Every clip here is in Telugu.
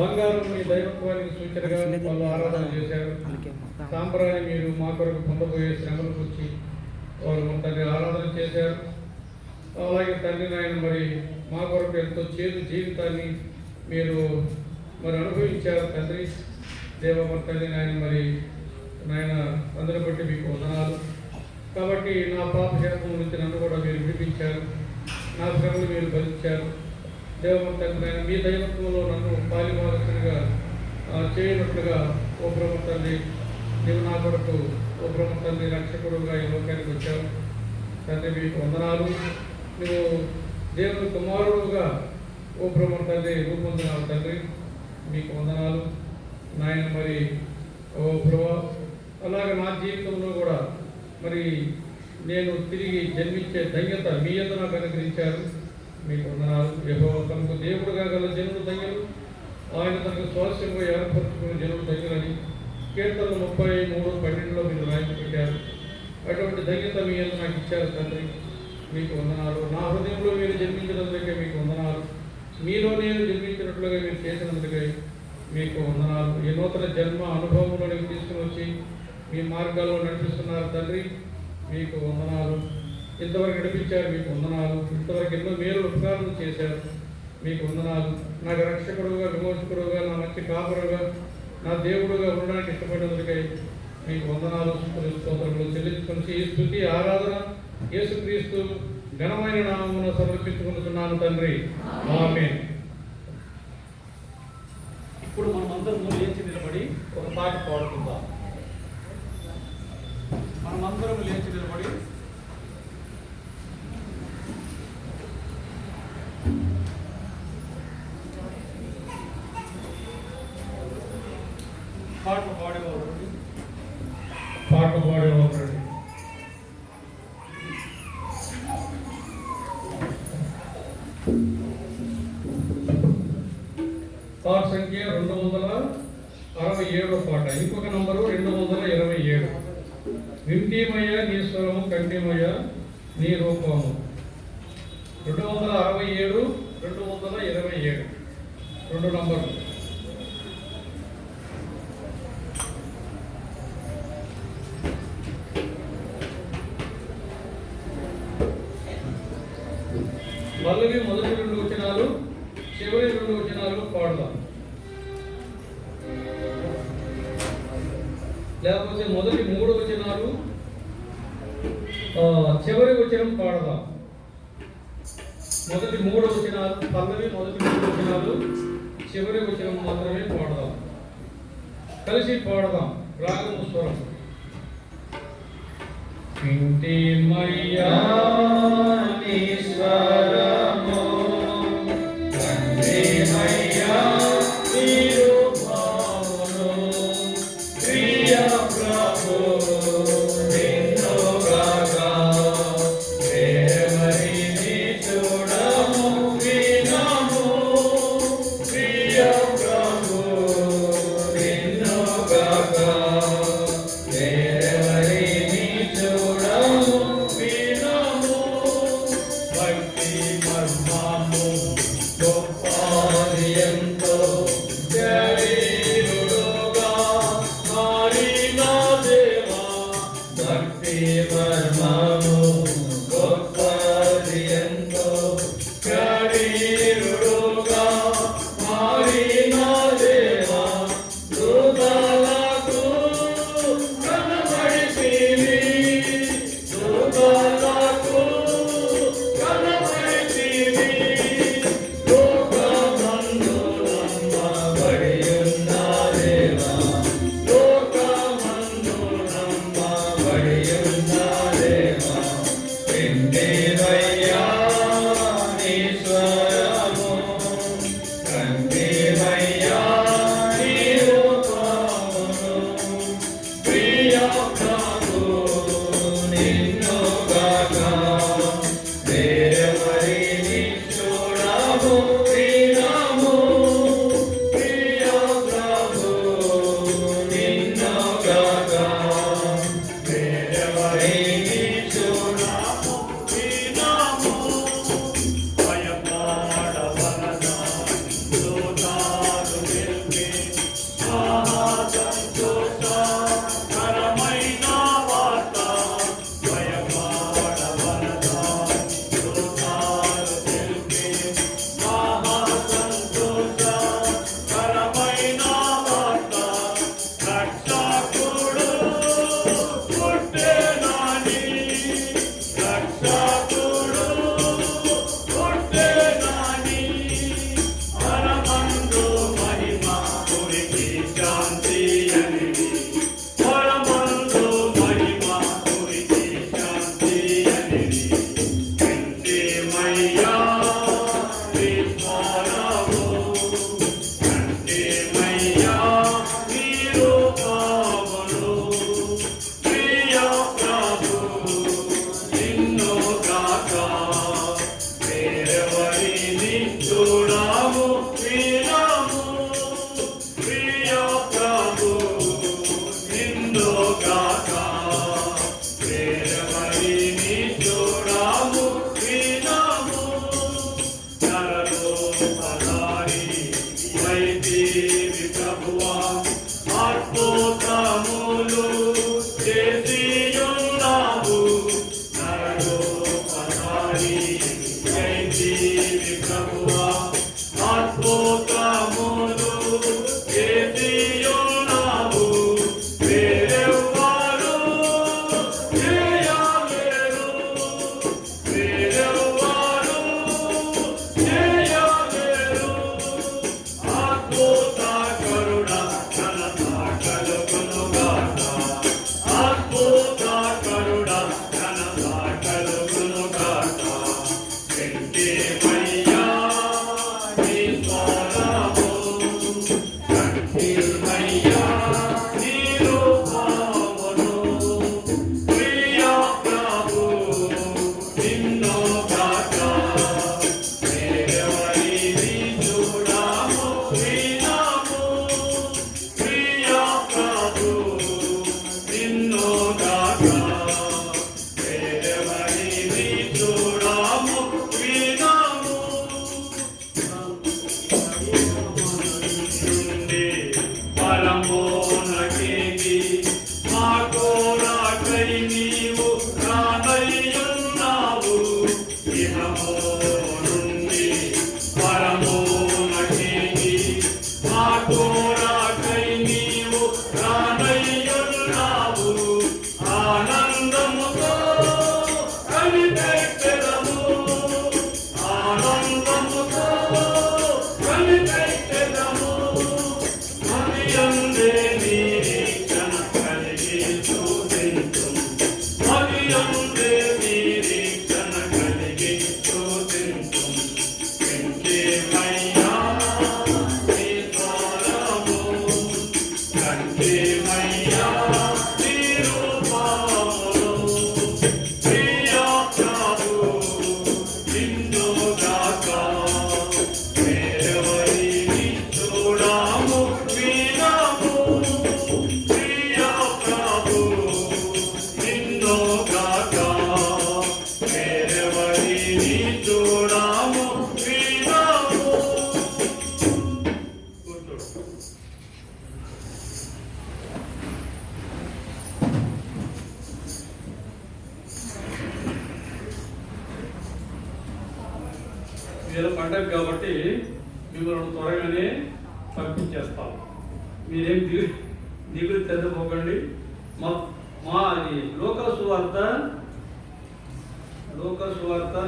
బంగారం మీ దైవత్వానికి సూచనగా వాళ్ళు ఆరాధన చేశారు. సాంప్రదాయం మీరు మా కొరకు పొందబోయే శ్రమలకు వచ్చి వారు తండ్రి ఆరాధన చేశారు. అలాగే తండ్రి నాయన మరి మా కొరకు ఎంతో చేదు జీవితాన్ని మీరు మరి అనుభవించారు తండ్రి. దేవ తండ్రి నాయన మరి నాయన అందరి బట్టి మీకు వందనాలు. కాబట్టి నా పాప శాపం నుంచి నన్ను కూడా మీరు విడిపించారు. నా శ్రమలు మీరు భరించారు. దేవమంతంగా మీ దైవత్వంలో నన్ను పాలిపాలకునిగా చేయనట్లుగా ఓ బ్రహ్మ తండ్రి నీవు నా కొరకు ఓ బ్రహ్మ తండ్రి రక్షకుడుగా ఈ లోకానికి వచ్చావు తండ్రి. మీకు వందనాలు. నువ్వు దేవుని కుమారుడుగా ఓ బ్రహ్మ తండ్రి రూపొందినావు తండ్రి. మీకు వందనాలు నాయన. మరి ఓ ప్రభా అలాగే నా జీవితంలో కూడా మరి నేను తిరిగి జన్మించే ధన్యత మీ యందు నాకు అనుగ్రహించారు. మీకు వందనాలు. యెహోవా తనకు దేవుడుగా గల జనులు ధన్యులు, ఆయన తనకు స్వాస్థ్యంగా ఏర్పరచుకున్న జనులు ధన్యులని కీర్తనలు 33:12 మీరు రాయించి పెట్టారు. అటువంటి ధన్యత మీ యందు నాకు ఇచ్చారు తండ్రి. మీకు వందనాలు. నా హృదయంలో మీరు జన్మించినందుకే మీకు వందనాలు. మీలో నేను జన్మించినట్లుగా మీరు చేసినందుకే మీకు వందనాలు. ఈ నూతన జన్మ అనుభవంలోనికి తీసుకుని వచ్చి మీ మార్గాల్లో నడిపిస్తున్నారు తండ్రి. మీకు వందనాలు. ఇంతవరకు నడిపించారు. మీకు వందనాలు. ఇంతవరకు ఎన్నో మేలు ఉపకారం చేశారు. మీకు వందనాలు. నాకు రక్షకుడుగా, విమోచకుడుగా, నా మంచి కాపురుగా, నా దేవుడుగా ఉండడానికి ఇష్టపడినందుకై మీకు వందనాలు, స్తోత్రములు చెల్లించుకొని ఈ స్తుతి ఆరాధన యేసుక్రీస్తు ఘనమైన నామమున సమర్పించుకుంటున్నాను తండ్రి. ఆమేన్. ఇప్పుడు మనమందరం లేచి నిలబడి ఒక పాట పాడుకుందాం. మనమందరం లేచి నిలబడి పాట పాడేవారు. పాట సంఖ్య 267 పాట. ఇంకొక నంబరు 227. వింటిమయ్య నీ స్వరము, కంటిమయ్య నీ రూపము. 267, 227 రెండు నంబర్లు. పల్లవి మొదటి 2 వచనాలు, చివరి 2 వచనాలు పాడదాం. లేకపోతే మొదటి 3 వచనాలు చివరి వచనం పాడదాం. మొదటి 3 వచనాలు పల్లవి, మొదటి 3 వచనాలు, చివరి వచనం మాత్రమే పాడదాం. కలిసి పాడదాం. రాగము స్వరం. వింటిమయ్యా నీ స్వరము, కంటిమయ్యా నీ రూపమును, ప్రియ ప్రభు నిన్ను గాగా ప్రేమని చూడము వినము, ప్రియ ప్రభు నిన్ను గాగా ప్రేమని చూడము వినము. వీళ్ళ పండగ కాబట్టి మిమ్మల్ని త్వరగానే పంపించేస్తాం. మీరేం దిగులు చెందపోకండి. మా లోక సువార్త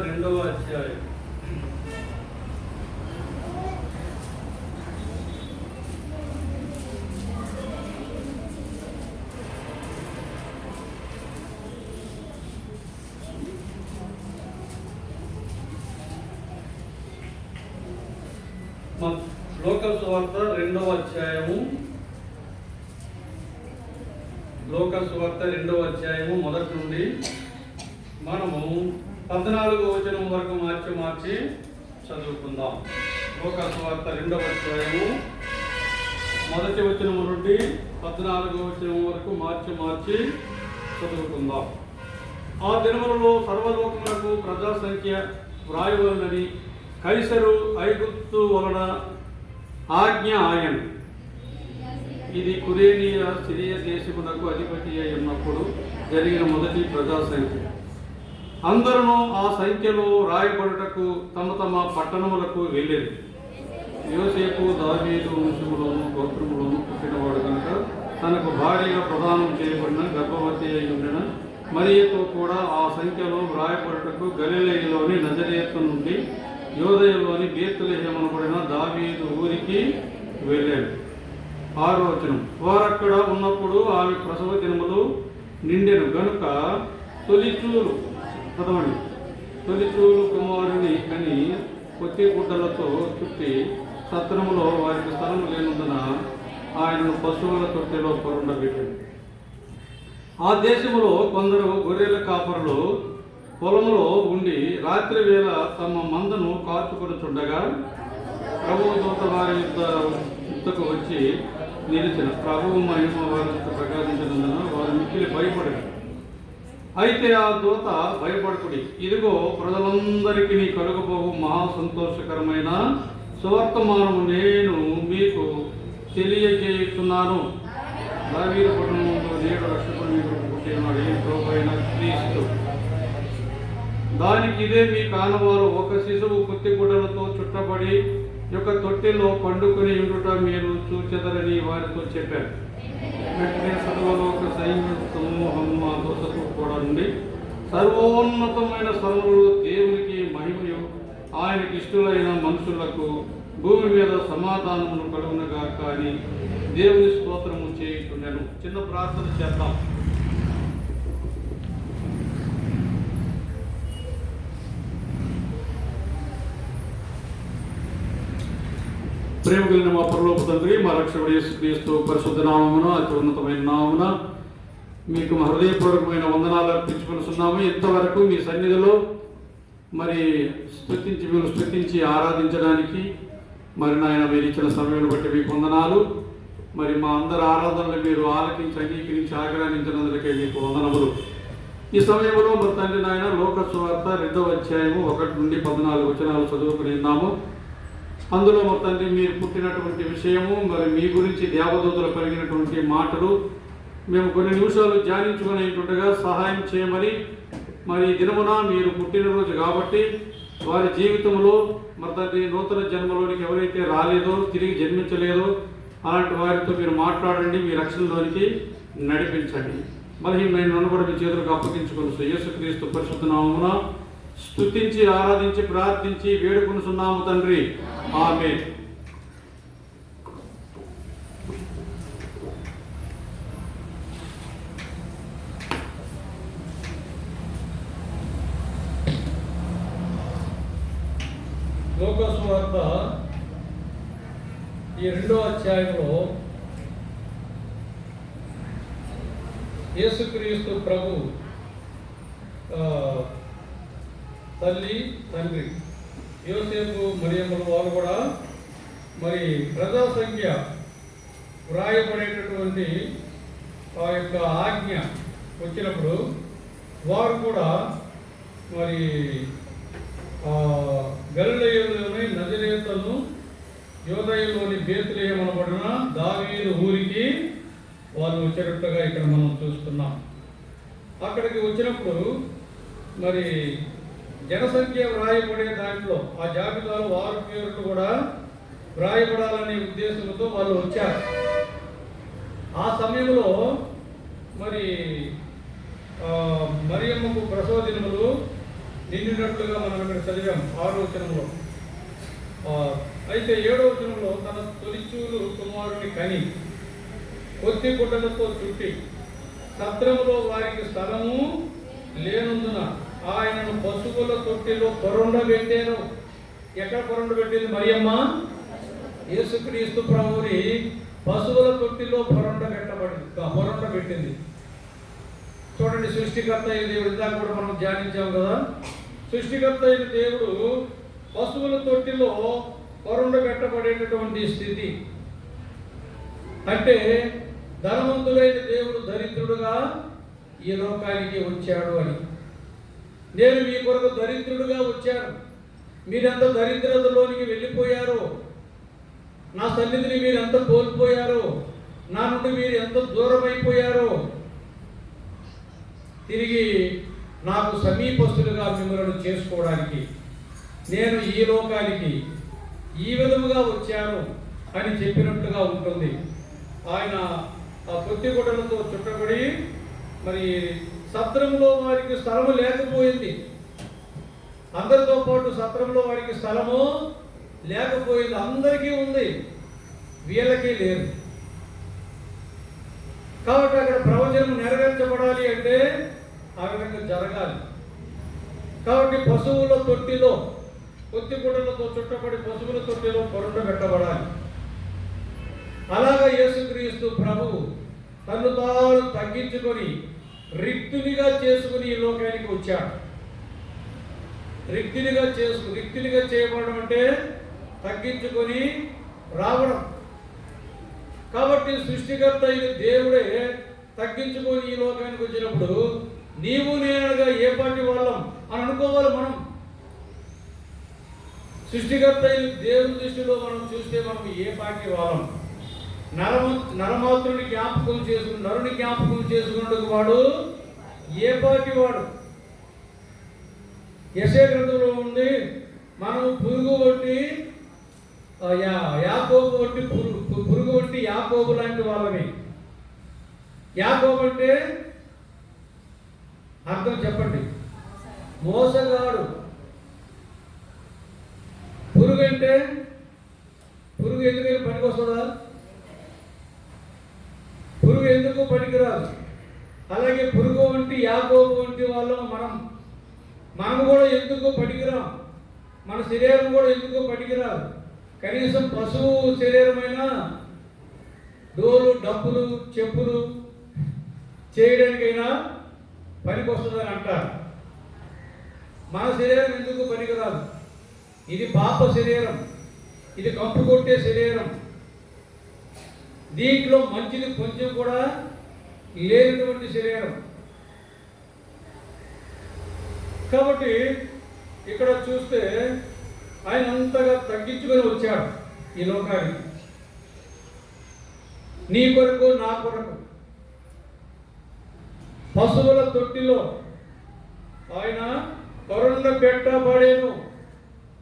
2వ అధ్యాయం లోక సువార్త 2వ అధ్యాయము మొదటి నుండి మనము 14వ వచనం వరకు మార్చి చదువుకుందాం. లోక సువార్త 2వ అధ్యాయము మొదటి వచనం నుండి 14వ వచనం వరకు మార్చి చదువుకుందాం. ఆ దినములలో సర్వలోకములకు ప్రజా సంఖ్య వ్రాయవలనని కైసరు ఐగుప్తు వలన ఆజ్ఞ ఆయన. ఇది కురేనియా సిరియా దేశమునకు అధిపతి అయి ఉన్నప్పుడు జరిగిన మొదటి ప్రజా సంఖ్య. అందరూ ఆ సంఖ్యలో రాయబడుటకు తమ పట్టణములకు వెళ్ళేది. యోసేపు దావీదు వంశములోను గోత్రములోను పుట్టినవాడు కనుక తనకు భార్యగా ప్రదానం చేయబడిన గర్భవతి అయి ఉండిన మరియతో కూడా ఆ సంఖ్యలో వ్రాయబడుటకు గలిలయలోని నజరేతు నుండి యోదయలోని బేత్లెహేమనబడిన దావీదు ఊరికి వెళ్ళాడు. 6వ వచనం. వారక్కడ ఉన్నప్పుడు ఆమె ప్రసవ దినములు నిండెను గనుక తొలిచూలు కుమారుని కని కొత్తి గుడ్డలతో చుట్టి సత్రములో వారికి స్థలం లేనందున ఆయనను పశువుల తొట్టెలో పొరుండబెట్టాడు. ఆ దేశంలో కొందరు గొర్రెల కాపరులు పొలంలో ఉండి రాత్రి వేళ తమ మందను కాచుకొనుచుండగా ప్రభువు దూత వారి యుద్ధకు వచ్చి నిలిచిన. ప్రభువు మహిమ వారి ప్రకాశించినందున వారు మిక్కిలి భయపడారు. అయితే ఆ దూత భయపడుకుడి, ఇదిగో ప్రజలందరికీ కలుగబోవు మహా సంతోషకరమైన సువర్తమానము నేను మీకు తెలియజేస్తున్నాను. దావీదు పట్టణంలో నేడు రక్షకుడు మీకు పుట్టినాడు, ఈ ప్రభువైన క్రీస్తు. దానికి ఇదే మీ కానవారు. ఒక శిశువు పొత్తిగుడ్డలతో చుట్టబడి యొక్క తొట్టెలో పండుకొని ఉండుట మీరు చూచెదరని వారితో చెప్పారు. వెంటనే సర్వలోక సైన్య సమూహం ఆ దూతతో కూడా నుండి సర్వోన్నతమైన స్వరములు దేవునికి మహిమయు ఆయనకి ఇష్టలైన మనుషులకు భూమి మీద సమాధానమును కలుగునగాక అని దేవుని స్తోత్రము చేయుచున్నాను. చిన్న ప్రార్థన చేద్దాం. ప్రేమ కలిగిన మా పరలోక తండ్రి, మా రక్షకుడు యేసుక్రీస్తు పరిశుద్ధ నామమున అతి ఉన్నతమైన నామమున మీకు మా హృదయపూర్వకమైన వందనాలు అర్పించుకొనిస్తున్నాము. ఇంతవరకు మీ సన్నిధిలో మరి స్తుతించి ఆరాధించడానికి మరి నాయన మీరు ఇచ్చిన సమయాన్ని బట్టి మీకు వందనాలు. మరి మా అందరి ఆరాధనలు మీరు ఆలకించి అంగీకరించి ఆగ్రహించినందుకే మీకు వందనములు. ఈ సమయంలో మరి తండ్రి నాయన లోక సువార్త 2వ అధ్యాయము 1 నుండి 14 వచనాలు చదువుకుని ఉన్నాము. అందులో మరి తండ్రి మీరు పుట్టినటువంటి విషయము, మరి మీ గురించి దేవదూతలు కలిగినటువంటి మాటలు మేము కొన్ని నిమిషాలు ధ్యానించుకునేటుండగా సహాయం చేయమని, మరి దినమున మీరు పుట్టినరోజు కాబట్టి వారి జీవితంలో మరి తండ్రి నూతన జన్మలోనికి ఎవరైతే రాలేదో, తిరిగి జన్మించలేదో అలాంటి వారితో మీరు మాట్లాడండి, మీ రక్షణలోనికి నడిపించండి. బలహీనమైన నన్ను కూడా మీ చేతులకు అప్పగించుకొని యేసుక్రీస్తు పరిశుద్ధ నామమున స్తుతించి ఆరాధించి ప్రార్థించి వేడుకొనుచున్నాము తండ్రి, ఆమేన్. లోకాసు వార్త ఈ 2వ అధ్యాయంలో యేసుక్రీస్తు ప్రభు తల్లి తండ్రి యోసేపు మరియమ్మల వారు కూడా మరి ప్రజా సంఖ్య వ్రాయబడేటటువంటి ఆ యొక్క ఆజ్ఞ వచ్చినప్పుడు వారు కూడా మరి గలిలయలోని నజరేతును యోదయలోని బేత్లెహేము అనబడిన దావీదు ఊరికి వాళ్ళు వచ్చేటట్టుగా ఇక్కడ మనం చూస్తున్నాం. అక్కడికి వచ్చినప్పుడు మరి జనసంఖ్య వ్రాయబడే దాంట్లో ఆ జాబితాలో వారి పేర్లు కూడా వ్రాయబడాలనే ఉద్దేశంతో వాళ్ళు వచ్చారు. ఆ సమయంలో మరి మరియమ్మకు ప్రసవ దినములు నిండినట్లుగా మనం ఇక్కడ చదివాం 6వ వచనంలో. అయితే 7వ వచనంలో తన తొలిచూలు కుమారుని కని కొద్ది గుడ్డలతో చుట్టి సత్రములో వారికి స్థలము లేనందున ఆయనను పశువుల తొట్టిలో పొరండబెట్టారు. ఎక్కడ పొరండబెట్టింది మరియమ్మ? యేసుక్రీస్తు ప్రభువుని పశువుల తొట్టిలో పొరండబెట్టింది. చూడండి, సృష్టికర్త అయిన దేవుడు, ఇందాక కూడా మనం ధ్యానించాం కదా, సృష్టికర్త అయిన దేవుడు పశువుల తొట్టిలో పొరండబెట్టబడేటటువంటి స్థితి అంటే ధనవంతుడైన దేవుడు దరిద్రుడుగా ఈ లోకానికి వచ్చాడు అని. నేను మీ కొరకు దరిద్రుడుగా వచ్చాను, మీరెంత దరిద్రతలోనికి వెళ్ళిపోయారో, నా సన్నిధిని మీరు ఎంత కోల్పోయారో, నా నుండి మీరు ఎంత దూరం అయిపోయారో, తిరిగి నాకు సమీపస్తులుగా మిమ్మల్ని చేసుకోవడానికి నేను ఈ లోకానికి ఈ విధముగా వచ్చాను అని చెప్పినట్లుగా ఉంటుంది. ఆయన ఆ పొత్తిగుడ్డలతో చుట్టబడి మరి సత్రంలో వారికి స్థలము లేకపోయింది. అందరితో పాటు సత్రంలో వారికి స్థలము లేకపోయింది. అందరికీ ఉంది, వీళ్ళకి లేదు. కాబట్టి అక్కడ ప్రవచనం నెరవేర్చబడాలి అంటే ఆ విధంగా జరగాలి. కాబట్టి పశువుల తొట్టిలో పొత్తిగుడ్డలతో చుట్టబడి పశువుల తొట్టిలో పొరండబెట్టబడాలి. అలాగా యేసుక్రీస్తు ప్రభువు తను తాను తగ్గించుకొని రిక్తునిగా చేసుకుని ఈ లోకానికి వచ్చాడు. రిక్తునిగా చేయబడడం అంటే తగ్గించుకొని రావడం. కాబట్టి సృష్టికర్త అయిన దేవుడే తగ్గించుకొని ఈ లోకానికి వచ్చినప్పుడు నీవు నేనుగా ఏ పాటి వాళ్ళం అని అనుకోవాలి మనం. సృష్టికర్త అయిన దేవుని దృష్టిలో మనం చూస్తే మనం ఏ పాటి వాళ్ళం? నరమాత్రుని జ్ఞాపకం చేసుకుని నరుని జ్ఞాపకం చేసుకున్నకు వాడు ఏ పాటి వాడు? యెషయా గ్రంథంలో ఉంది, మనం పురుగు వంటి యాకోబు వంటి పురుగు వంటి యాకోబు లాంటి వాళ్ళని. యాకోబు అంటే అర్థం చెప్పండి. మోసగాడు. పురుగు అంటే పురుగు ఎందుకని పనికి వస్తుందా? పురుగు ఎందుకు పనికిరాదు. అలాగే పురుగు వంటి యాకోబు వంటి వాళ్ళం మనం కూడా ఎందుకు పనికిరాం. మన శరీరం కూడా ఎందుకు పనికిరాదు. కనీసం పశువు శరీరమైన డోలు, డప్పులు, చెప్పులు చేయడానికైనా పనికి వస్తుందని అంటారు. మన శరీరం ఎందుకు పనికిరాదు. ఇది పాప శరీరం, ఇది కంపు కొట్టే శరీరం. దీంట్లో మంచిది కొంచెం కూడా లేనటువంటి శరీరం. కాబట్టి ఇక్కడ చూస్తే ఆయన అంతగా తగ్గించుకొని వచ్చాడు ఈ లోకానికి. నీ కొరకు, నా కొరకు. పశువుల తొట్టిలో ఆయన కరుణ పెట్టబడేను.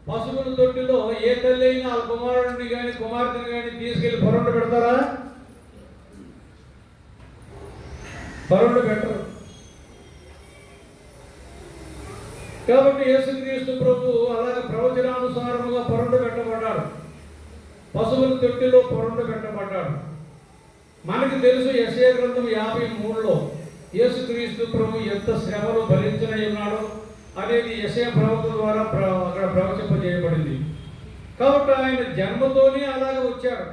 పశువుల తొట్టిలో ఏ తల్లి అయినా ఆ కుమారుడిని కానీ కుమార్తెని కానీ తీసుకెళ్లి పొరండ పెడతారా? పొరండ పెట్టరు. కాబట్టి యేసుక్రీస్తు ప్రభు అలాగే ప్రవచనానుసారముగా పొరండ పెట్టబడ్డాడు. పశువుల తొట్టిలో పొరండ పెట్టబడ్డాడు. మనకి తెలుసు యెషయా గ్రంథం 53లో యేసుక్రీస్తు ప్రభు ఎంత శ్రమలు భరించనై ఉన్నాడో అనేది యెషయా ప్రవక్త ద్వారా అక్కడ ప్రవచింపజేయబడింది. కాబట్టి ఆయన జన్మతోనే అలాగే వచ్చాడు,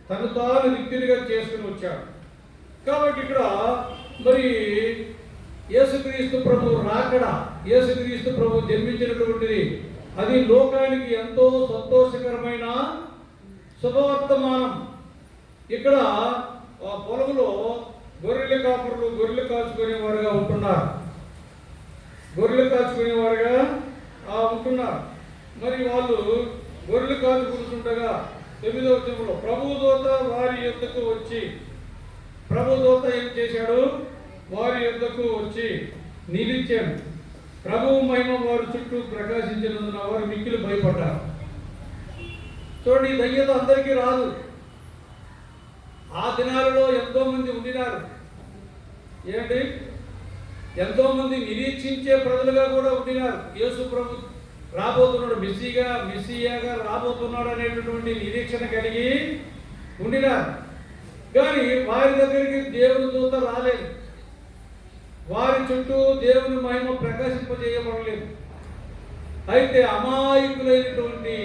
తను తాను రిక్తునిగా చేసుకుని వచ్చాడు. కాబట్టి ఇక్కడ మరి యేసుక్రీస్తు ప్రభు రాకడ, యేసుక్రీస్తు ప్రభు జన్మించినటువంటిది అది లోకానికి ఎంతో సంతోషకరమైన శుభవర్తమానం. ఇక్కడ పొలంలో గొర్రెల కాపురులు గొర్రెలు కాచుకునేవారుగా ఉంటున్నారు. మరి వాళ్ళు గొర్రెలు కాచుకుంటుండగా 9వ వచనంలో ప్రభుదూత వారి యొద్దకు వచ్చి, ప్రభుదూత ఏం చేశాడు? వారి యొద్దకు వచ్చి నిలిచాడు. ప్రభువు మహిమ వారి చుట్టూ ప్రకాశించినందున వారు మిక్కిలి భయపడ్డారు. చూడండి, ఈ ధన్యత అందరికీ రాదు. ఆ దినాలలో ఎంతో మంది ఉండినారు. ఏంటి? ఎంతో మంది నిరీక్షించే ప్రజలుగా కూడా ఉండినారు. యేసు ప్రభు రాబోతున్నాడు, మెస్సియాగా రాబోతున్నాడు అనేటటువంటి నిరీక్షణ కలిగి ఉండినారు. కానీ వారి దగ్గరికి దేవుని దూత రాలేదు. వారి చుట్టూ దేవుని మహిమ ప్రకాశింపజేయబడలేదు. అయితే అమాయకులైనటువంటి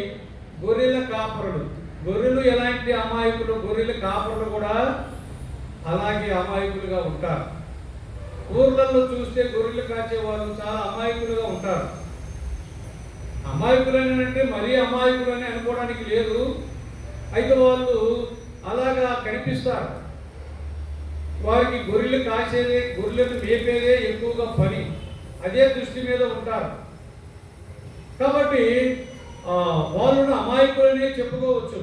గొర్రెల కాపరులు, గొర్రెలు ఎలాంటి అమాయకులు, గొర్రెల కాపరులు కూడా అలాగే అమాయకులుగా ఉంటారు. ఊర్లలో చూస్తే గొర్రెలు కాచే వాళ్ళు చాలా అమాయకులుగా ఉంటారు. అమాయకులని అంటే మరీ అమాయకులని అనుకోవడానికి లేదు. అయితే వాళ్ళు అలాగా కనిపిస్తారు. వారికి గొర్రెలు కాసేదే, గొర్రెలను మేపేదే ఎక్కువగా పని. అదే దృష్టి మీద ఉంటారు. కాబట్టి వాళ్ళను అమాయకులనే చెప్పుకోవచ్చు.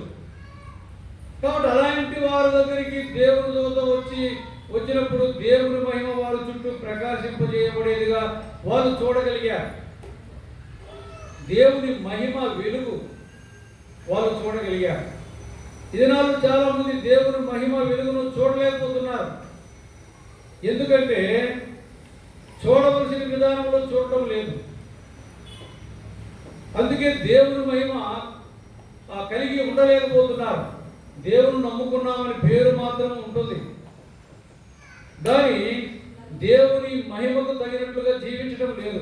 కాబట్టి అలాంటి వారి దగ్గరికి దేవుని దూత వచ్చినప్పుడు దేవుని మహిమ వారి చుట్టూ ప్రకాశింపజేయబడేదిగా వాళ్ళు చూడగలిగారు. దేవుని మహిమ వెలుగు వాళ్ళు చూడగలిగారు. ఈనాడు చాలా మంది దేవుని మహిమ వెలుగును చూడలేకపోతున్నారు. ఎందుకంటే చూడవలసిన విధానంలో చూడటం లేదు. అందుకే దేవుని మహిమ కలిగి ఉండలేకపోతున్నారు. దేవుని నమ్ముకున్నామని పేరు మాత్రం ఉంటుంది, కానీ దేవుని మహిమకు తగినట్లుగా జీవించడం లేదు.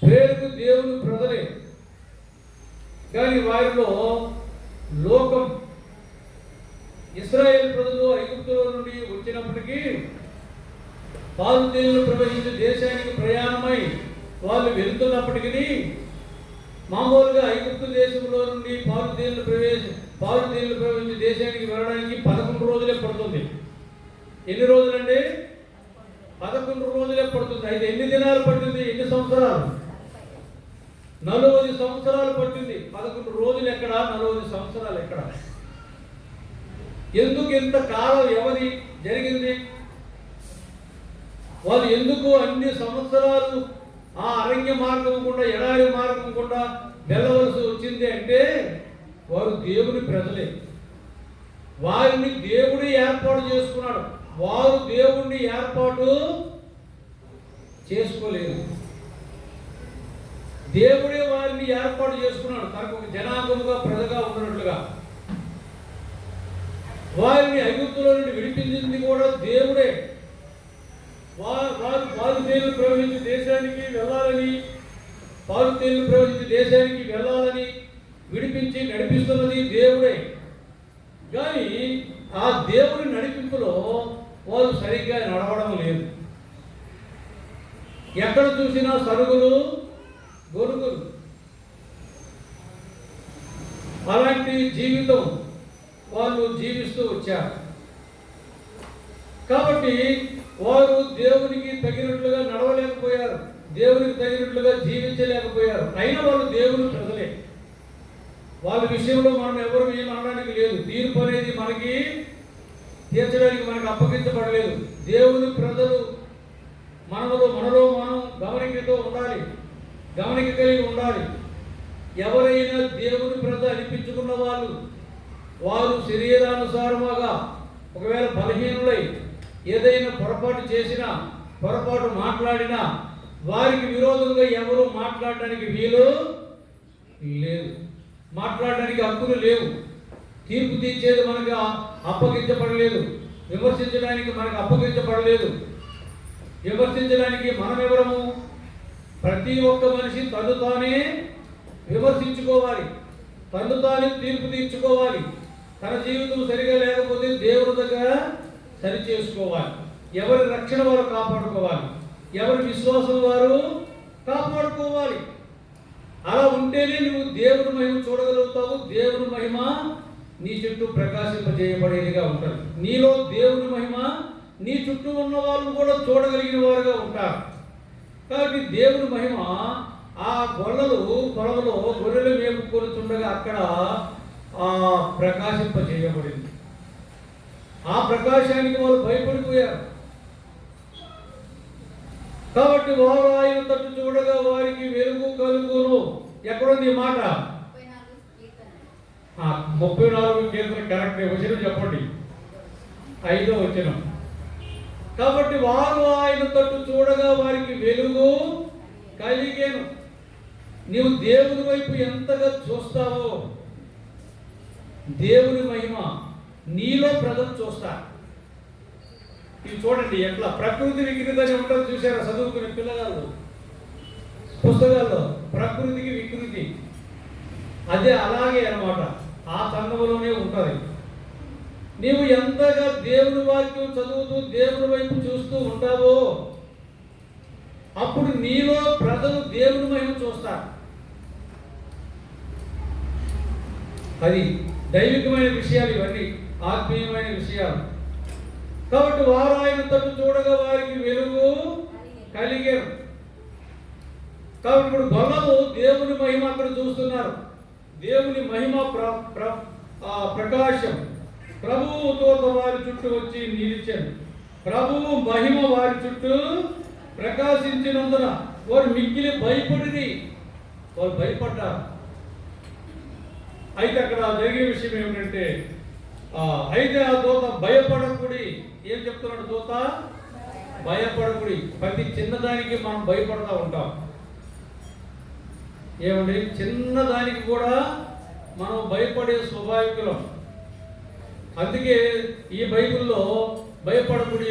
పేరుకు దేవుని ప్రజలే, కానీ వారిలో లోకం. ఇశ్రాయేల్ ప్రజలు ఐగుప్తులో నుండి వచ్చినప్పటికీ పాలు తేనెలు ప్రవహించే దేశానికి ప్రయాణమై వాళ్ళు వెళ్తున్నప్పటికీ మామూలుగా ఐగుప్తు దేశంలో నుండి పాలు తేనెలు ప్రవహించే దేశానికి వెళ్ళడానికి 11 రోజులే పడుతుంది. ఎన్ని రోజులండి? 11 రోజులే పడుతుంది. అయితే ఎన్ని దినాలు పట్టింది? ఎన్ని సంవత్సరాలు? 40 సంవత్సరాలు పట్టింది. 11 రోజులు ఎక్కడ, 40 సంవత్సరాలు ఎక్కడ? ఎందుకు ఇంత కాలం వ్యవధి జరిగింది? వాళ్ళు ఎందుకు అన్ని సంవత్సరాలు ఆ అరణ్య మార్గం గుండా, ఎడారి మార్గం గుండా వెళ్ళవలసి వచ్చింది అంటే వారు దేవుని ప్రజలే. వారిని దేవుడే ఏర్పాటు చేసుకున్నాడు. వారు దేవుణ్ణి ఏర్పాటు చేసుకోలేదు. దేవుడే వారిని ఏర్పాటు చేసుకున్నాడు తనకు ఒక జనాంగముగా, ప్రజగా ఉన్నట్లుగా. వారిని ఐగుప్తులో నుండి విడిపించింది కూడా దేవుడే. వారు తేలు ప్రవహించి దేశానికి వెళ్ళాలని విడిపించి నడిపిస్తున్నది దేవుడే. కానీ ఆ దేవుడి నడిపింపులో వారు సరిగ్గా నడవడం లేదు. ఎక్కడ చూసినా సరుగులు, గొరుగులు, అలాంటి జీవితం వాళ్ళు జీవిస్తూ వచ్చారు. కాబట్టి వారు దేవునికి తగినట్లుగా నడవలేకపోయారు, దేవునికి తగినట్లుగా జీవించలేకపోయారు. అయినా వాళ్ళు దేవుని ప్రజలే. వాళ్ళ విషయంలో మనం ఎవరు ఏం అనడానికి లేదు. తీర్పు అనేది మనకి తీర్చడానికి మనకు అప్పగించబడలేదు. దేవుని ప్రజలు మనలో మనం గమనిక కలిగి ఉండాలి. ఎవరైనా దేవుని ప్రజ అనిపించుకున్న వారు శరీరానుసారముగా ఒకవేళ బలహీనులై ఏదైనా పొరపాటు చేసినా, పొరపాటు మాట్లాడినా వారికి విరోధంగా ఎవరు మాట్లాడడానికి వీలు లేదు, మాట్లాడడానికి హక్కులు లేవు. తీర్పు తీర్చేది మనకు అప్పగించబడలేదు, విమర్శించడానికి మనకు అప్పగించబడలేదు. విమర్శించడానికి మనం ఎవరము? ప్రతి ఒక్క మనిషి తను తానే విమర్శించుకోవాలి, తను తానే తీర్పు తీర్చుకోవాలి. తన జీవితం సరిగా లేకపోతే దేవుని దగ్గర సరి చేసుకోవాలి. ఎవరి రక్షణ వారు కాపాడుకోవాలి, ఎవరి విశ్వాసం వారు కాపాడుకోవాలి. అలా ఉంటేనే నువ్వు దేవుని మహిమ చూడగలుగుతావు. దేవుని మహిమ నీ చుట్టూ ప్రకాశింపజేయబడేదిగా ఉంటుంది. నీలో దేవుని మహిమ నీ చుట్టూ ఉన్న వాళ్ళు కూడా చూడగలిగిన వారుగా ఉంటారు. కాబట్టి దేవుని మహిమ ఆ పొలంలో గొర్రెలు మేపుకొనుచుండగా అక్కడ ప్రకాశింపజేయబడింది. ఆ ప్రకాశానికి వాళ్ళు భయపడిపోయారు. కాబట్టి వారు ఆయన తట్టు చూడగా వారికి వెలుగు కలుగును. ఎక్కడుంది ఈ మాట? 34 కీర్తన కరెక్ట్ వచనం చెప్పండి, 5వ వచనం. కాబట్టి వారు ఆయన తట్టు చూడగా వారికి వెలుగు కలిగేను. నీవు దేవుని వైపు ఎంతగా చూస్తావో దేవుని మహిమ నీలో ప్రజలు చూస్తారు. ఇవి చూడండి ఎట్లా ప్రకృతి వికృతి అని ఉంటుంది చూసారా? చదువుకునే పిల్లగాళ్ళు పుస్తకాల్లో ప్రకృతికి వికృతి అదే అలాగే అన్నమాట. ఆ సంఘంలోనే ఉంటుంది. నీవు ఎంతగా దేవుని వాక్యం చదువుతూ దేవుని వైపు చూస్తూ ఉంటావో అప్పుడు నీలో ప్రజలు దేవుని మహిమ చూస్తారు. అది దైవికమైన విషయాలు, ఇవన్నీ ఆత్మీయమైన విషయాలు. కాబట్టి వారు ఆయన తట్టు చూడగా వారికి వెలుగు కలిగారు. కాబట్టి ఇప్పుడు గొల్లలు దేవుని మహిమ అక్కడ చూస్తున్నారు. దేవుని మహిమ ప్రకాశం ప్రభువుతో వారి చుట్టూ వచ్చి నిలిచారు. ప్రభువు మహిమ వారి చుట్టూ ప్రకాశించినందున వారు మిక్కిలి వాళ్ళు భయపడ్డారు. అయితే అక్కడ జరిగిన విషయం ఏమిటంటే అయితే ఆ దూత భయపడకుడి. ఏం చెప్తున్నాడు దూత? భయపడకుడి. ప్రతి చిన్నదానికి మనం భయపడతా ఉంటాం. ఏమండి, చిన్నదానికి కూడా మనం భయపడే స్వాభావికులం. అందుకే ఈ బైబిల్లో భయపడకుడి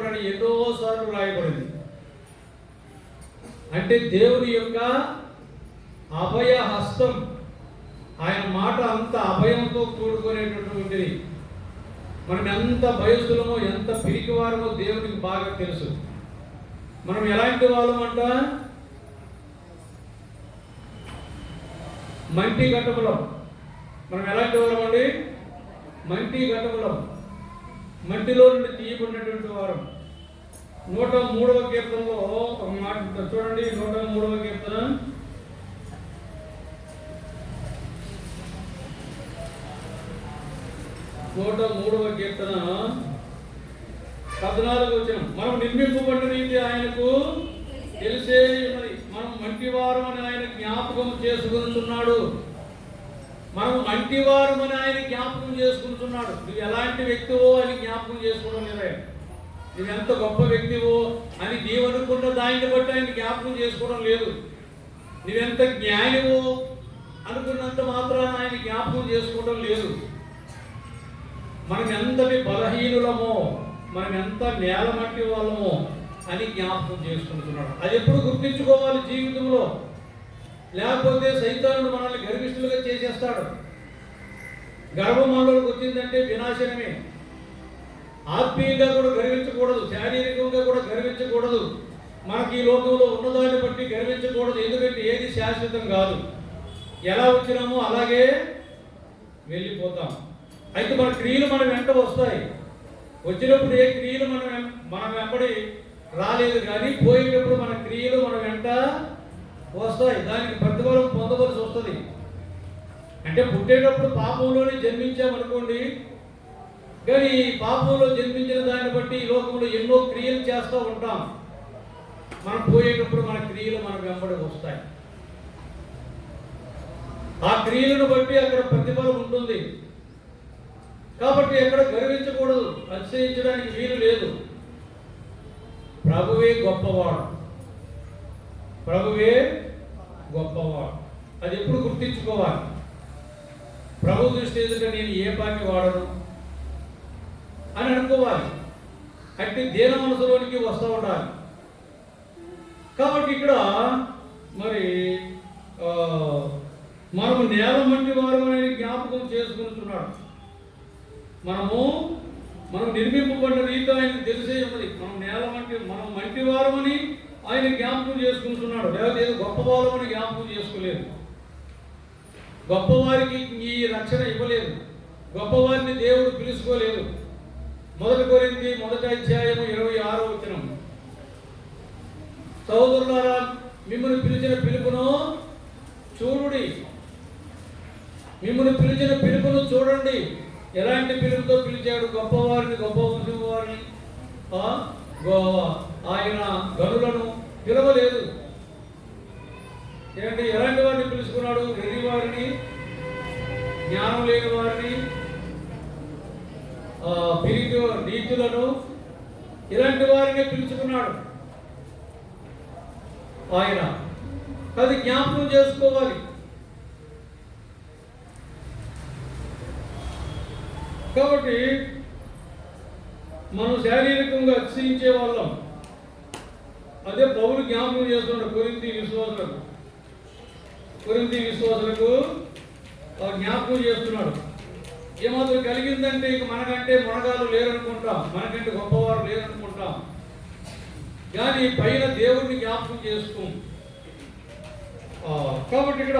అని ఎన్నోసార్లు రాయబడింది. అంటే దేవుని యొక్క అభయ హస్తం, ఆయన మాట అంత అభయంతో కూడుకునేటటువంటిది. మనం ఎంత భయస్థులమో ఎంత పిరికివారమో దేవునికి బాగా తెలుసు. మనం ఎలాంటి వాళ్ళమంట? మంటి ఘటములం. మనం ఎలాంటి వాళ్ళం అండి? మంటి ఘటములం, మంటిలో నుండి తీయబడినటువంటి వారం. 103వ కీర్తనలో ఒక మాట చూడండి. 103వ కీర్తన 1 103వ కీర్తన 14వ వచనం. మనం నిర్మింపబడిన రీతి ఆయనకు తెలిసే ఉన్నది, మనం మంటివారం అని ఆయన జ్ఞాపకం చేసుకుంటున్నాడు. మనం మంటివారం అని ఆయన జ్ఞాపకం చేసుకుంటున్నాడు. నువ్వు ఎలాంటి వ్యక్తివో అని జ్ఞాపకం చేసుకోవడం లేదా, నువ్వు ఎంత గొప్ప వ్యక్తివో అని నీవు అనుకున్న దాన్ని బట్టి ఆయన జ్ఞాపకం చేసుకోవడం లేదు. నువ్వెంత జ్ఞానివో అనుకున్నంత మాత్రాన ఆయన జ్ఞాపకం చేసుకోవడం లేదు. మనం ఎంతటి బలహీనులమో, మనం ఎంత నేల మట్టి వాళ్ళమో అని జ్ఞాపకం చేసుకుంటున్నాడు. అది ఎప్పుడు గుర్తించుకోవాలి జీవితంలో, లేకపోతే సైతానుడు మనల్ని గర్విష్ఠులుగా చేసేస్తాడు. గర్వం మనలోకి వచ్చిందంటే వినాశనమే. ఆత్మీయంగా కూడా గర్వించకూడదు, శారీరకంగా కూడా గర్వించకూడదు, మనకి ఈ లోకంలో ఉన్నదాన్ని బట్టి గర్వించకూడదు. ఎందుకంటే ఏది శాశ్వతం కాదు, ఎలా వచ్చినామో అలాగే వెళ్ళిపోతాం. అయితే మన క్రియలు మన వెంట వస్తాయి. వచ్చినప్పుడు ఏ క్రియలు మన వెంబడి రాలేదు, కానీ పోయేటప్పుడు మన క్రియలు మన వెంట వస్తాయి. దానికి ప్రతిఫలం పొందవలసి వస్తుంది. అంటే పుట్టేటప్పుడు పాపంలోనే జన్మించామనుకోండి, కానీ ఈ పాపంలో జన్మించిన దాన్ని బట్టి ఈ లోకంలో ఎన్నో క్రియలు చేస్తూ ఉంటాం. మనం పోయేటప్పుడు మన క్రియలు మన వెంబడి వస్తాయి. ఆ క్రియలను బట్టి అక్కడ ప్రతిఫలం ఉంటుంది. కాబట్టి ఎక్కడ గర్వించకూడదు, అతిశయించడానికి వీలు లేదు. ప్రభువే గొప్పవాడు, ప్రభువే గొప్పవాడు. అది ఎప్పుడు గుర్తించుకోవాలి. ప్రభు దృష్టి ఎదుట నేను ఏ పాటి వాడను అని అనుకోవాలి. అంటే దేన మనసులోనికి వస్తూ ఉండాలి. కాబట్టి ఇక్కడ మరి మనము నేల మంటి వారు అనేది జ్ఞాపకం చేసుకుంటున్నాడు. మనం నిర్మింపబడిన రీతి ఆయనకు తెలిసే ఉన్నది. మనం మంటి వారమని ఆయన జ్ఞాపకం చేసుకుంటున్నాడు. లేకపోతే ఏదో గొప్పవారమని జ్ఞాపకం చేసుకోలేదు. గొప్పవారికి ఈ రక్షణ ఇవ్వలేదు, గొప్పవారిని దేవుడు పిలుచుకోలేదు. 1 కొరింథీ 1:26 వచనం. సహోదరులారా, మిమ్మల్ని పిలిచిన పిలుపును చూడుడి, మిమ్మల్ని పిలిచిన పిలుపును చూడండి. ఎలాంటి పిలుపుతో పిలిచాడు? గొప్పవారిని, గొప్ప వంశం వారిని, ఆయన గనులను పిలవలేదు. ఏంటి, ఎలాంటి వారిని పిలుచుకున్నాడు? వెర్రి వారిని, జ్ఞానం లేని వారిని, పిరికి నీతులను, ఇలాంటి వారిని పిలుచుకున్నాడు ఆయన. అది జ్ఞాపకం చేసుకోవాలి. కాబట్టి మనం శారీరకంగా అతిశయించే వాళ్ళం. అదే పౌలు జ్ఞాపకం చేస్తున్నాడు కొరింథీ విశ్వాసులకు జ్ఞాపకం చేస్తున్నాడు. ఏమాత్రం కలిగిందంటే ఇక మనకంటే మునగాలు లేరనుకుంటాం, మనకంటే గొప్పవారు లేరనుకుంటాం, కానీ పైన దేవుడిని జ్ఞాపకం చేసుకోం. కాబట్టి ఇక్కడ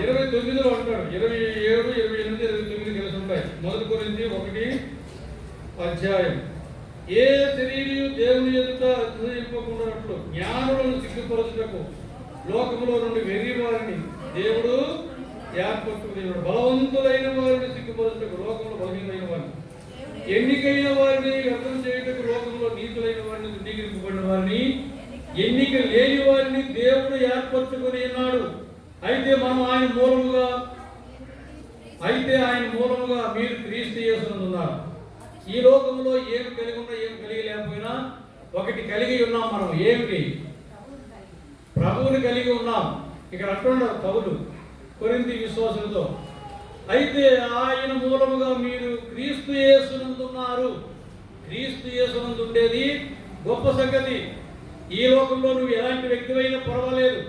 29లో అంటాడు, 27, 28, 29 కలిసి ఉంటాయి. 1 కొరింథీ 1 ఏ శరీరము దేవుని ఎదుట అతిశయింపకుండానట్లు జ్ఞానులను సిగ్గుపరచుటకు లోకములో నుండి వెర్రి వారిని దేవుడు ఏర్పరచుకున్నాడు. బలవంతులైన వారిని సిగ్గుపరచుటకు లోకంలో బలహీనమైన వారిని, ఎన్నికైన వారిని వ్యర్థం చేయుటకు లోకంలో నీతులైన వారిని, దుర్నీకరింపబడిన వారిని, ఎన్నిక లేని వారిని దేవుడు ఏర్పరచుకుని ఉన్నాడు. అయితే ఆయన మూలముగా మీరు క్రీస్తు యేసునందు ఉన్నారు. ఈ లోకంలో ఏమి కలిగి ఉన్నా ఏమి కలిగి లేకపోయినా ఒకటి కలిగి ఉన్నాం. మనం ఏమిటి? ప్రభువుని కలిగి ఉన్నాం. ఇక్కడ అంటున్నారు పౌలు కొరింథీ విశ్వాసులతో. అయితే ఆయన మూలముగా మీరు క్రీస్తు యేసునందు ఉన్నారు. క్రీస్తు యేసునందు ఉండేది గొప్ప సంగతి. ఈ లోకంలో నువ్వు ఎలాంటి వ్యక్తివైనా పర్వాలేదు,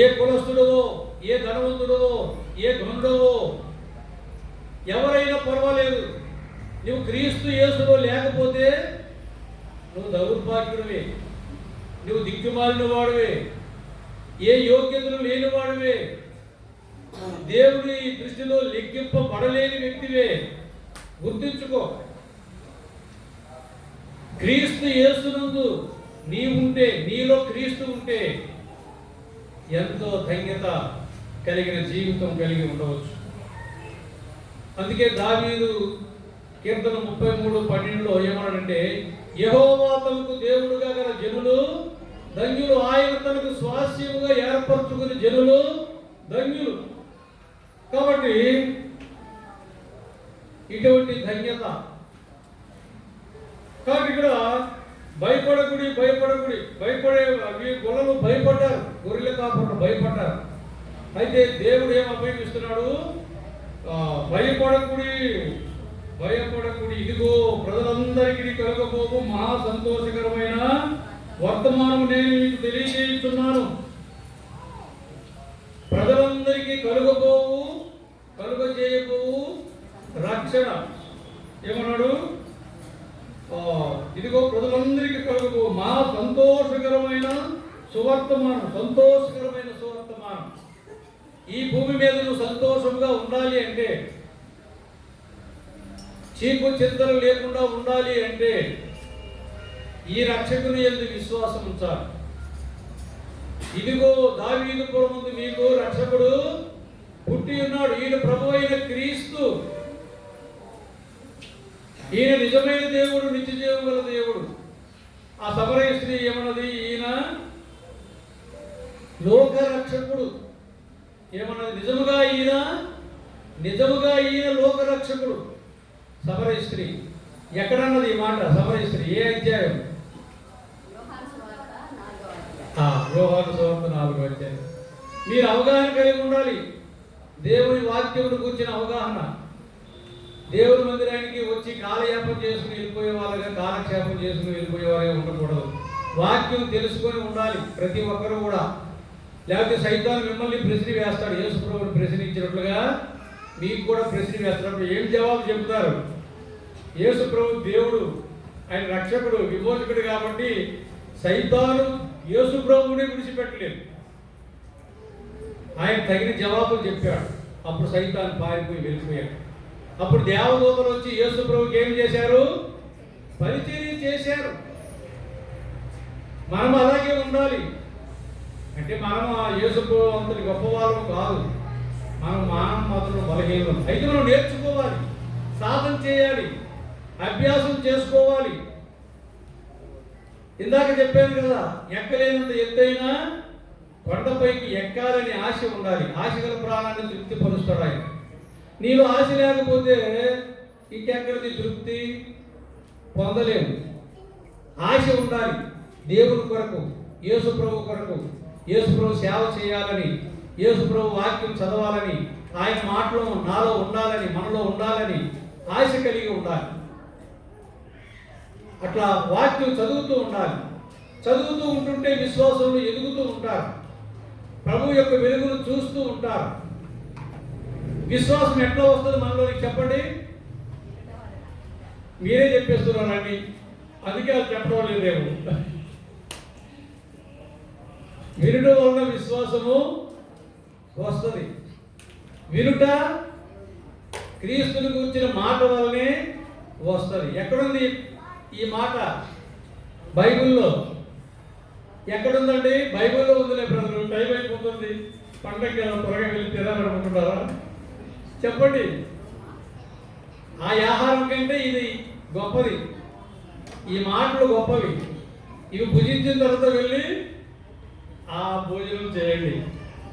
ఏ కులస్తుడవో, ఏ ధనవంతుడవో, ఏ గొండవో, ఎవరైనా పర్వాలేదు. నువ్వు క్రీస్తు యేసులో లేకపోతే నువ్వు దౌర్భాగ్యుడివే, నువ్వు దిక్కుమాలిన వాడివే, ఏ యోగ్యతలు లేని వాడివే, దేవుని దృష్టిలో లెక్కింపబడలేని వ్యక్తివే. గుర్తించుకో. క్రీస్తు యేసునందు నీవుంటే, నీలో క్రీస్తు ఉంటే ఎంతో ధన్యత. కలిగిన జీవితం కలిగి ఉండవచ్చు. అందుకే దావీదు కీర్తన 33:12 ఏమన్నాడంటే, యెహోవా తనకు దేవుడుగా గల జనులు ధన్యులు, ఆయన తనకు స్వాస్యముగా ఏర్పరచుకుని జనులు ధన్యులు. కాబట్టి ఇటువంటి ధన్యత. కాబట్టి ఇక్కడ భయపడకుడి భయపడే గొల్లలు భయపడ్డారు, గొర్రెల కాపులు భయపడ్డారు. అయితే దేవుడు ఏం అభయమిస్తున్నాడు? భయపడకుడి, ఇదిగో ప్రజలందరికీ కలుగబోవు మహా సంతోషకరమైన వర్తమానం నేను మీకు తెలియజేస్తున్నాను. ప్రజలందరికీ కలుగజేయబోవు రక్షణ. ఏమన్నాడు? ఇదిగో ప్రజలందరికీ కలుగబోవు మహా సంతోషకరమైన సువర్తమానం. ఈ భూమి మీద నువ్వు సంతోషంగా ఉండాలి అంటే, చీకు చింతలు లేకుండా ఉండాలి అంటే ఈ రక్షకుని యందు విశ్వాసం ఉంచాలి. ఇదిగో దావీదుపురమందు మీకు రక్షకుడు పుట్టి ఉన్నాడు, ఈయన ప్రభువు అయిన క్రీస్తు. ఈయన నిజమైన దేవుడు, నిత్య జీవం గల దేవుడు. ఆ సమరయ స్త్రీ ఏమన్నది? ఈయన లోక రక్షకుడు. ఏమన్నది? నిజముగా ఈయన లోక రక్షకుడు. సమరయ స్త్రీ ఎక్కడన్నది ఈ మాట? సమరయ స్త్రీ ఏ అధ్యాయం? యోహాను సువార్త 4వ అధ్యాయం. మీరు అవగాహన కలిగి ఉండాలి. దేవుని వాక్యమును గురించిన అవగాహన. దేవుని మందిరానికి వచ్చి కాలయాపన చేసుకుని వెళ్ళిపోయే వాళ్ళగా, కాలక్షేపం చేసుకుని వెళ్ళిపోయే వాళ్ళగా ఉండకూడదు. వాక్యం తెలుసుకొని ఉండాలి ప్రతి ఒక్కరూ కూడా. లేకపోతే సైతాను మిమ్మల్ని ప్రశ్న వేస్తాడు. యేసు ప్రభువుని ప్రశ్నించినట్లుగా మీకు కూడా ప్రశ్న వేస్తున్నప్పుడు ఏం జవాబు చెబుతారు? యేసు ప్రభు దేవుడు, ఆయన రక్షకుడు, విమోచకుడు. కాబట్టి సైతాను యేసు ప్రభువుని విడిచిపెట్టలేదు. ఆయన తగిన జవాబులు చెప్పాడు. అప్పుడు సైతాను పారిపోయి వెళ్ళిపోయాడు. అప్పుడు దేవదూతలు వచ్చి యేసు ప్రభుకి ఏం చేశారు? పరిచర్య చేశారు. మనం అలాగే ఉండాలి. అంటే మనం యేసు ప్రభు అంతటి గొప్పవాళ్ళం కాదు, మనం మానవ మాత్రం బలహీనం. అయితే మనం నేర్చుకోవాలి, సాధన చేయాలి, అభ్యాసం చేసుకోవాలి. ఇందాక చెప్పాను కదా, ఎక్కలేనంత ఎత్తైన కొండపైకి ఎక్కాలని ఆశ ఉండాలి. ఆశ గల ప్రాణాన్ని తృప్తిపరుస్తాడు ఆయన. నీలో ఆశ లేకపోతే ఇంకెక్కడిది తృప్తి పొందలేము. ఆశ ఉండాలి దేవుని కొరకు, యేసు ప్రభు కొరకు. యేసు ప్రభు సేవ చేయాలని, యేసు ప్రభు వాక్యం చదవాలని, ఆయన మాటలు నాలో ఉండాలని, మనలో ఉండాలని ఆశ కలిగి ఉండాలి. అట్లా వాక్యం చదువుతూ ఉండాలి. చదువుతూ ఉంటుంటే విశ్వాసంలో ఎదుగుతూ ఉంటారు, ప్రభు యొక్క వెలుగును చూస్తూ ఉంటారు. విశ్వాసం ఎట్లా వస్తుంది మనలోకి చెప్పండి? మీరే చెప్పేస్తున్నారండి, అందుకే అది చెప్పడం లేదేమో. వినుట వలన విశ్వాసము వస్తుంది. వినుట క్రీస్తుని గురించిన మాట వల్లనే వస్తుంది. ఎక్కడుంది ఈ మాట? బైబిల్లో. ఎక్కడుందండి? బైబిల్లో ఉందిలే బ్రదరు. టైం అయిపోతుంది, పండగకి త్వరగా వెళ్ళి తినాలనుకుంటున్నారా? చెప్పండి. ఆ ఆహారం కంటే ఇది గొప్పది, ఈ మాటలు గొప్పవి. ఇవి భుజించిన తర్వాత వెళ్ళి ఆ భోజనం చేయండి.